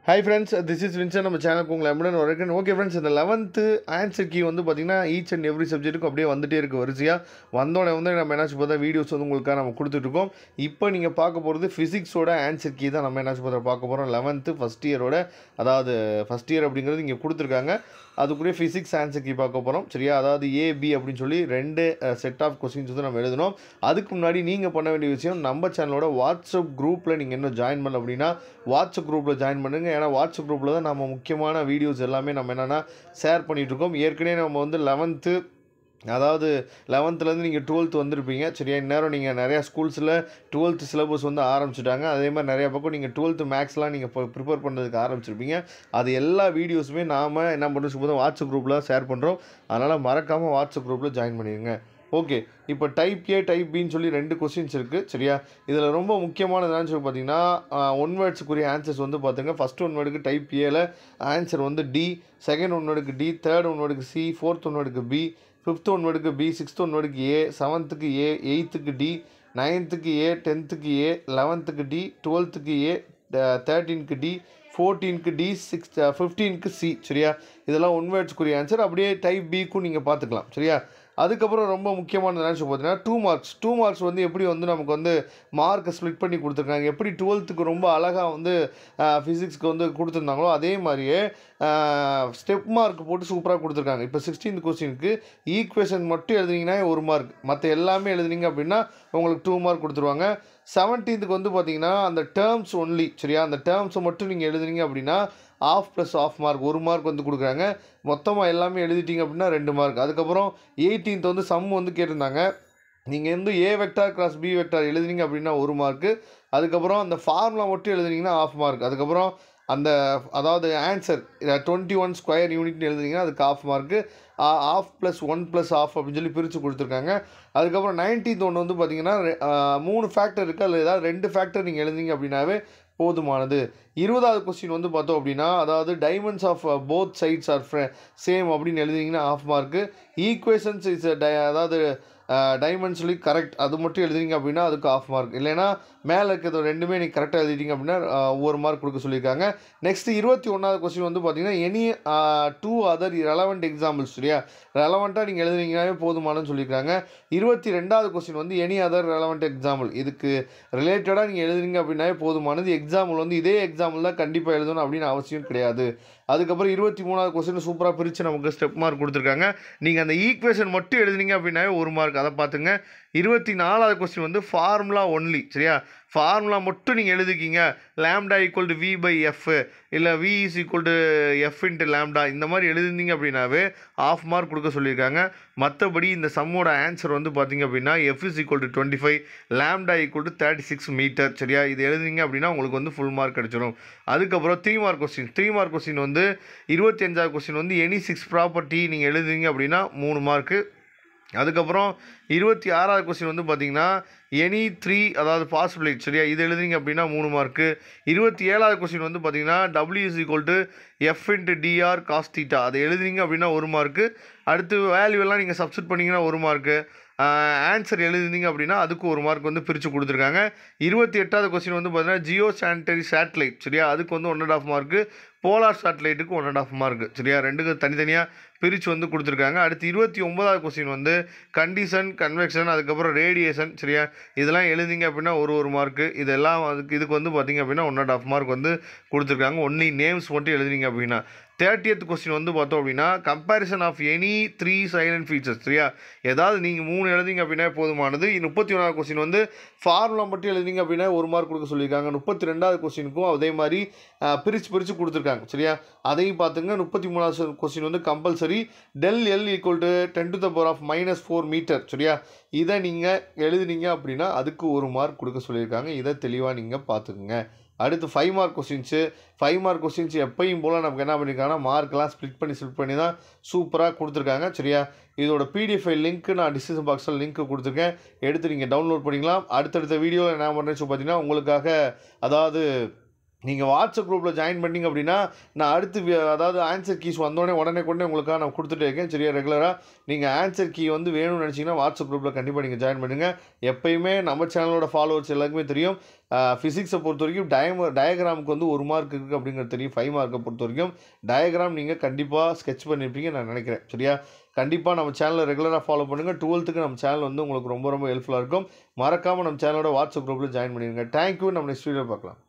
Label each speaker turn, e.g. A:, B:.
A: Hi friends, this is Vincent. நம்ம சேனலுக்கு உங்களை அன்புடன் வரவேற்கிறேன். ஓகே ஃப்ரெண்ட்ஸ், இந்த 11th ஆன்சர் கீ வந்து பார்த்தீங்கன்னா ஈச் அண்ட் எவ்ரி சப்ஜெக்ட்டுக்கு அப்படியே வந்துட்டே இருக்குது வரிசையாக. வந்தோடனே வந்து நம்ம என்னாச்சு பார்த்தா வீடியோஸ் வந்து உங்களுக்காக நம்ம கொடுத்துட்ருக்கோம். இப்போ நீங்கள் பார்க்க போகிறது ஃபிசிக்ஸோட ஆன்சர் கீ தான் நம்ம என்னாச்சு பார்த்தா பார்க்க போகிறோம். 11th ஃபஸ்ட் இயரோட, அதாவது ஃபஸ்ட் இயர் அப்படிங்கிறது இங்கே கொடுத்துருக்காங்க. அதுக்குரிய ஃபிசிக்ஸ் ஆன்சர் கீ பார்க்க போகிறோம். சரியா? அதாவது ஏபி அப்படின்னு சொல்லி 2 செட் ஆஃப் கொஸ்டின்ஸ் வந்து நம்ம எழுதணும். அதுக்கு முன்னாடி நீங்கள் பண்ண வேண்டிய விஷயம், நம்ம சேனலோட வாட்ஸ்அப் குரூப்பில் நீங்கள் இன்னும் ஜாயின் பண்ணல அப்படின்னா வாட்ஸ்அப் குரூப்பில் ஜாயின் பண்ணுங்கள். ஏன்னா வாட்ஸ்அப் குரூப்பில் தான் நம்ம முக்கியமான வீடியோஸ் எல்லாமே நம்ம என்னென்னா ஷேர் பண்ணிகிட்ருக்கோம். ஏற்கனவே நம்ம வந்து 11th நீங்கள் 12th வந்திருப்பீங்க. சரியா? இந்நேரம் நீங்கள் நிறையா ஸ்கூல்ஸில் 12th சிலபஸ் வந்து ஆரம்பிச்சிட்டாங்க. அதே மாதிரி நிறையா பக்கம் நீங்கள் 12th மேக்ஸ்லாம் நீங்கள் இப்போ ப்ரிப்பேர் பண்ணுறதுக்கு ஆரம்பிச்சிருப்பீங்க. அது எல்லா வீடியோஸுமே நாம் என்ன பண்ணுறோம், வாட்ஸ்அப் குரூப்பில் சேர் பண்ணுறோம். அதனால் மறக்காமல் வாட்ஸ்அப் குரூப்பில் ஜாயின் பண்ணிடுங்க. ஓகே, இப்போ டைப் ஏ டைப் பின்னு சொல்லி 2 கொஸ்டின்ஸ் இருக்குது. சரியா? இதில் ரொம்ப முக்கியமானது என்னன்னு சொல்லி பார்த்தீங்கன்னா, ஒன் வேர்ட்ஸுக்குரிய ஆன்சர்ஸ் வந்து பார்த்துங்க. ஃபஸ்ட் ஒன் வேர்டுக்கு டைப் ஏல ஆன்சர் வந்து டி, செகண்ட் ஒன் வேர்டுக்கு டி, தேர்ட் ஒன் வேர்டுக்கு சி, ஃபோர்த் ஒன் வேர்டுக்கு பி, ஃபிஃப்த் ஒன் வேர்டுக்கு பி, சிக்ஸ்த் ஒன் வேர்டுக்கு ஏ, செவன்த்துக்கு ஏ, எயித்துக்கு D, 9th A, 10th A, 11th D, 12th A, 13க்கு டி, 14க்கு டி, 15க்கு சி. சரியா? இதெல்லாம் ஒன் வேர்ட்ஸ்க்குரிய ஆன்சர். அப்படியே டைப் பிக்கும் நீங்கள் பார்த்துக்கலாம். சரியா? அதுக்கப்புறம் ரொம்ப முக்கியமானது என்னன்னு சொல்லி பார்த்தீங்கன்னா, 2 மார்க்ஸ் வந்து எப்படி வந்து நமக்கு வந்து மார்க்கை ஸ்ப்ளிட் பண்ணி கொடுத்துருக்காங்க. எப்படி 12th ரொம்ப அழகாக வந்து ஃபிசிக்ஸ்க்கு வந்து கொடுத்துருந்தாங்களோ அதே மாதிரியே ஸ்டெப் மார்க் போட்டு சூப்பராக கொடுத்துருக்காங்க. இப்போ 16th கொஸ்டினுக்கு ஈக்குவேஷன் மட்டும் எழுதுனீங்கன்னா 1 மார்க், மற்ற எல்லாமே எழுதுனீங்க அப்படின்னா உங்களுக்கு 2 மார்க் கொடுத்துருவாங்க. 17th வந்து பார்த்தீங்கன்னா அந்த டேர்ம்ஸ் ஒன்லி. சரியா? அந்த டேர்ம்ஸை மட்டும் நீங்கள் எழுதுனீங்க அப்படின்னா half plus half mark 1 mark வந்து கொடுக்குறாங்க. மொத்தமாக எல்லாமே எழுதிட்டீங்க அப்படின்னா 2 மார்க். அதுக்கப்புறம் 18th வந்து சம் வந்து கேட்டிருந்தாங்க. நீங்கள் வந்து ஏ வெக்டார் கிராஸ் பி வெக்டார் எழுதுனீங்க அப்படின்னா 1 மார்க்கு. அதுக்கப்புறம் அந்த ஃபார்முலா மட்டும் எழுதுனீங்கன்னா ஆஃப் மார்க். அதுக்கப்புறம் அதாவது ஆன்சர் 21 ஸ்கொயர் யூனிட்னு எழுதுனீங்கன்னா அதுக்கு half mark. Half plus 1 plus half அப்படின்னு சொல்லி பிரித்து கொடுத்துருக்காங்க. அதுக்கப்புறம் 19th ஒன்று வந்து பார்த்தீங்கன்னா 3 ஃபேக்டர் இருக்குது. அதில் ஏதாவது 2 ஃபேக்டர் நீங்கள் எழுதிங்க அப்படின்னாவே போதுமானது. 20வது கொஸ்டின் வந்து பார்த்தோம் அப்படின்னா, அதாவது dimensions of both sides are same அப்படின்னு எழுதினீங்கன்னா ஆஃப் மார்க்கு. ஈக்குவேஷன்ஸ் இஸ் அதாவது டைமென்ஷனலி கரெக்ட் அது மட்டும் எழுதுறீங்க அப்படின்னா அதுக்கு ஆஃப் மார்க். இல்லைன்னா மேலே இருக்கிறது ரெண்டுமே நீங்கள் கரெக்டாக எழுதிட்டீங்க அப்படின்னா ஒவ்வொரு மார்க் கொடுக்க சொல்லியிருக்காங்க. நெக்ஸ்ட்டு 21வது கொஸ்டின் வந்து பார்த்தீங்கன்னா, எனி 2 அதர் ரெலவெண்ட் எக்ஸாம்பிள்ஸ். சரியா? ரெலவெண்ட்டாக நீங்கள் எழுதுனீங்கன்னாவே போதுமானு சொல்லியிருக்காங்க. 22வது கொஸ்டின் வந்து எனி அதர் ரெலவெண்ட் எக்ஸாம்பிள். இதுக்கு ரிலேட்டடாக நீங்கள் எழுதுனீங்க அப்படின்னாவே போதுமானது. எக்ஸாம்பிள் வந்து இதே எக்ஸாம்பிள் தான் கண்டிப்பாக எழுதணும் அப்படின்னு அவசியம் கிடையாது. அதுக்கப்புறம் 23வது கொஸ்டின் சூப்பராக பிரித்து நமக்கு ஸ்டெப் மார்க் கொடுத்துருக்காங்க. நீங்கள் அந்த ஈக்குவேஷன் மட்டும் எழுதுனீங்க அப்படின்னாவே 1 மார்க். அதை பார்த்துங்க. 24வது கொஸ்டின் வந்து ஃபார்முலா ஒன்லி. சரியா? ஃபார்முலா மட்டும் நீங்கள் எழுதிக்கிங்க. Lambda equal to V by F, இல்லை V is equal to F into lambda, இந்த மாதிரி எழுதிருந்தீங்க அப்படின்னாவே ஆஃப் மார்க் கொடுக்க சொல்லியிருக்காங்க. மற்றபடி இந்த சம்மோட ஆன்சர் வந்து பார்த்தீங்க அப்படின்னா F is equal to 25, lambda equal to 36 metre. சரியா? இது எழுதிங்க அப்படின்னா உங்களுக்கு வந்து ஃபுல் மார்க் கிடச்சிடும். அதுக்கப்புறம் 3 மார்க் கொஸ்டின் வந்து 25வது கொஸ்டின் வந்து எனி 6 ப்ராப்பர்ட்டி நீங்கள் எழுதுனீங்க அப்படின்னா 3 மார்க்கு. அதுக்கப்புறம் 26வது கொஸ்டின் வந்து பார்த்தீங்கன்னா எனி 3 அதாவது பாசிபிலிட்டி. சரியா? இது எழுதுனீங்க அப்படின்னா 3 மார்க்கு. 27வது கொஸ்டின் வந்து பார்த்தீங்கன்னா W is equal to F into D R cos theta, அதை எழுதுனீங்க அப்படின்னா 1 மார்க்கு. அடுத்து வேல்யூவெல்லாம் நீங்கள் சப்ஸ்டிட் பண்ணிங்கன்னா 1 மார்க்கு. ஆன்சர் எழுதிங்க அப்படின்னா அதுக்கு 1 மார்க் வந்து பிரித்து கொடுத்துருக்காங்க. 28வது கொஸ்டின் வந்து பார்த்தீங்கன்னா ஜியோ சானிட்டரி சேட்டலைட். சரியா? அதுக்கு வந்து 1.5 மார்க்கு. Polar சேட்டலைட்டுக்கு 1.5 mark. சரியா? ரெண்டுக்கு தனித்தனியாக பிரித்து வந்து கொடுத்துருக்காங்க. அடுத்து 29வது கொஸ்டின் வந்து கண்டிஷன், கன்வெக்ஷன், அதுக்கப்புறம் ரேடியேஷன். சரியா? இதெல்லாம் எழுதிங்க அப்படின்னா ஒரு மார்க்கு. இதெல்லாம் இதுக்கு வந்து பார்த்திங்க அப்படின்னா 1.5 மார்க் வந்து கொடுத்துருக்காங்க. ஒன்லி நேம்ஸ் மட்டும் எழுதிங்க அப்படின்னா. 30th கொஸ்டின் வந்து பார்த்தோம் அப்படின்னா comparison of any 3 silent features. சரியா? ஏதாவது நீங்கள் 3 எழுதிங்க அப்படின்னா போதுமானது. 31வது கொஸ்டின் வந்து ஃபார்முலா மட்டும் எழுதிங்க அப்படின்னா 1 மார்க் கொடுக்க சொல்லியிருக்காங்க. 32வது கொஸ்டினுக்கும் அதே மாதிரி பிரித்து கொடுத்துருக்காங்க. சரியா? அதையும் பார்த்துங்க. 33வது கொஸ்டின் வந்து compulsory del L equal to 10⁻⁻4 metre. சரியா? இதை நீங்கள் எழுதினீங்க அப்படின்னா அதுக்கு 1 மார்க் கொடுக்க சொல்லியிருக்காங்க. இதை தெளிவாக நீங்கள் பார்த்துக்குங்க. அடுத்து 5 மார்க் கொஸ்டின்ஸ் எப்பயும் போல் நமக்கு என்ன பண்ணியிருக்காங்கன்னா மார்க்கெலாம் ஸ்ப்ளிட் பண்ணி தான் சூப்பராக கொடுத்துருக்காங்க. சரியா? இதோட பிடிஎஃப் ஃபைல் லிங்க்கு நான் டிஸ்கிரிப்ஷன் பாக்ஸில் லிங்க் கொடுத்துருக்கேன். எடுத்து நீங்கள் டவுன்லோட் பண்ணிக்கலாம். அடுத்தடுத்த வீடியோவில் என்ன பண்ணுறேன்னு சொல்லி பார்த்தீங்கன்னா உங்களுக்காக, அதாவது நீங்கள் வாட்ஸ்அப் குரூப்பில் ஜாயின் பண்ணிங்க அப்படின்னா நான் அடுத்து அதாவது ஆன்சர் கீஸ் வந்தோடனே உடனே உங்களுக்காக நான் கொடுத்துட்டே இருக்கேன். சரியா? ரெகுலராக நீங்கள் ஆன்சர் கீ வந்து வேணும்னு நினச்சிங்கன்னா வாட்ஸ்அப் குரூப்பில் கண்டிப்பாக நீங்கள் ஜாயின் பண்ணுங்கள். எப்பயுமே நம்ம சேனலோட ஃபாலோவர்ஸ் எல்லாருக்குமே தெரியும், ஃபிசிக்ஸை பொறுத்த வரைக்கும் டயக்ராமுக்கு வந்து 1 மார்க் இருக்குது அப்படிங்கிறது தெரியும். 5 மார்க்கை பொறுத்த வரைக்கும் டயக்ராம் நீங்கள் கண்டிப்பாக ஸ்கெட்ச் பண்ணியிருப்பீங்க நான் நினைக்கிறேன். சரியா? கண்டிப்பாக நம்ம சேனலை ரெகுலராக ஃபாலோ பண்ணுங்கள். 12க்கு நம்ம சேனல் வந்து உங்களுக்கு ரொம்ப ரொம்ப ஹெல்ப்ஃபுல்லாக இருக்கும். மறக்காமல் நம்ம சேனலோட வாட்ஸ்அப் குரூப்பில் ஜாயின் பண்ணிடுங்க. தேங்க்யூ. நம்ம நெக்ஸ்ட் வீடியோ பார்க்கலாம்.